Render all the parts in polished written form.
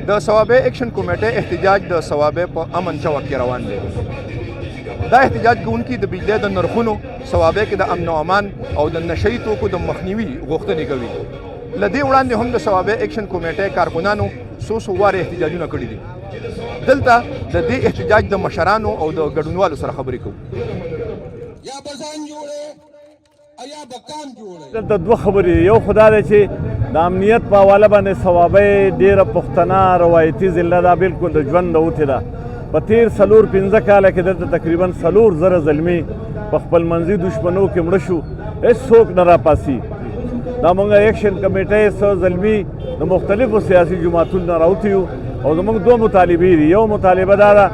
د ثوابه اکشن کمیټه احتجاج د ثوابه په امن چوک کې روان دی. دا احتجاج کوونکي د بجلی د نرخونو، ثوابه کې د امن او امان او د نشئی توکو د مخنیوي غوښتنې کوي. له دې وړاندې هم د ثوابه اکشن کمیټې کارکونانو څو واره احتجاجونه کړي دي. دلته د دې احتجاج د مشرانو او د ګډونوالو سره خبرې کوو. یا بزان جوړه یا بکان جوړه. دلته دوه خبرې، یو خدا دی چې د امنیت په حواله باندې ثوابه ډېره پښتنه روایتي ضلع ده، بلکل د ژوند راوتې ده. په تېر 4-5 کاله کې دلته تقریبا 4 زره زلمي په خپل منځي دشمنو کې مړه شو، هېڅوک نه راپاسي. دا موږ اکشن کمیټه څو زلمي د مختلفو سیاسي جماعتونو نه راوتي یو او زموږ دوه مطالبې دي. یو مطالبه دا ده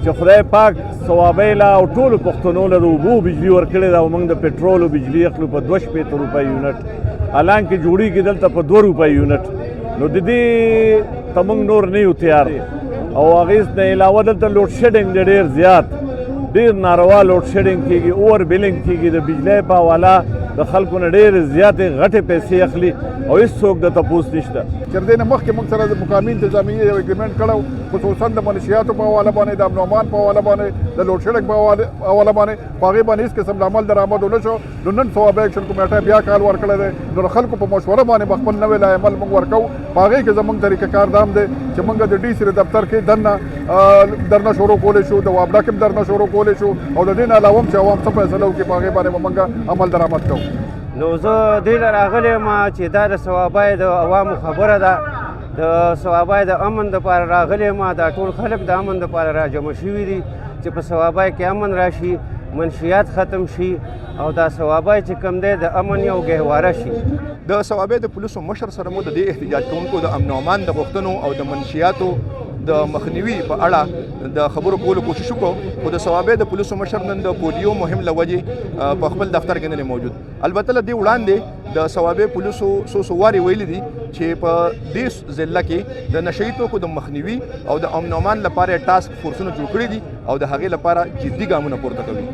چې خدای پاک ثوابه له او ټولو پښتنو له د اوبو بجلي ورکړې ده او موږ د پټرول او بجلي اخلو په 2.50 روپۍ یونټ، حالانکې جوړېږي دلته په 2 روپۍ یونټ. نو د دې ته موږ نور نه یو تیار او هغې نه علاوه دلته لوډ شیډنګ دی ډېر زیات، ډېر ناروا لوډ شیډنګ کېږي، اوور بلنګ کېږي. د بجلی په حواله د خلکو نه ډېرې زیاتې غټې پیسې اخلي او هېڅوک د تپوس نشته. تر دې نه مخکې موږ سره د مقامي انتظامیې یو اګریمنټ کړی، خصوصا د منشیاتو په حواله باندې، د امن و امان په حواله باندې، د لوډ شیډنګ په حواله باندې. په هغې باندې هېڅ قسم د عمل درآمد ونه شو. نو نن ثوابه اکشن کمیټه بیا کال ورکړی دی. نو د خلکو په مشوره باندې به خپل نوی لایحه موږ ورکوو. په هغې کې زموږ طریقه کار دام دی چې موږ د ډي سي دفتر کې درنه شروع کولی شو، د وابډا کې هم درنه شروع کولی شو او د دې نه علاوه هم چې عوام څه فیصله وکړي په هغې باندې به موږ عمل درآمد کوو. نو زه دې له راغلی یم چې دا د ثوابه د عوامو خبره ده، د ثوابه د امن دپاره راغلی یم. دا ټول خلک د امن دپاره راجمع شوي دي چې په ثوابه کې امن راشي، منشیات ختم شي او دا ثوابه چې کوم دی د امن یو ګهواره شي. د ثوابه د پولیسو مشر سره مو د دې احتجاج کوونکو د امن او امان د غوښتنو او د منشیاتو د مخنیوي په اړه د خبرو کولو کوشش وکړو، خو د ثوابه د پولیسو مشر نن د پولیو مهم له وجې په خپل دفتر کې نه موجود. البته له دې وړاندې د ثوابه پولیسو څو وارې ویلي دي چې په دې ضلع کې د نشئی توکو د مخنیوي او د امن او امان لپاره ټاسک فورسونه جوړ کړي دي او د هغې لپاره جدي ګامونه پورته کوي.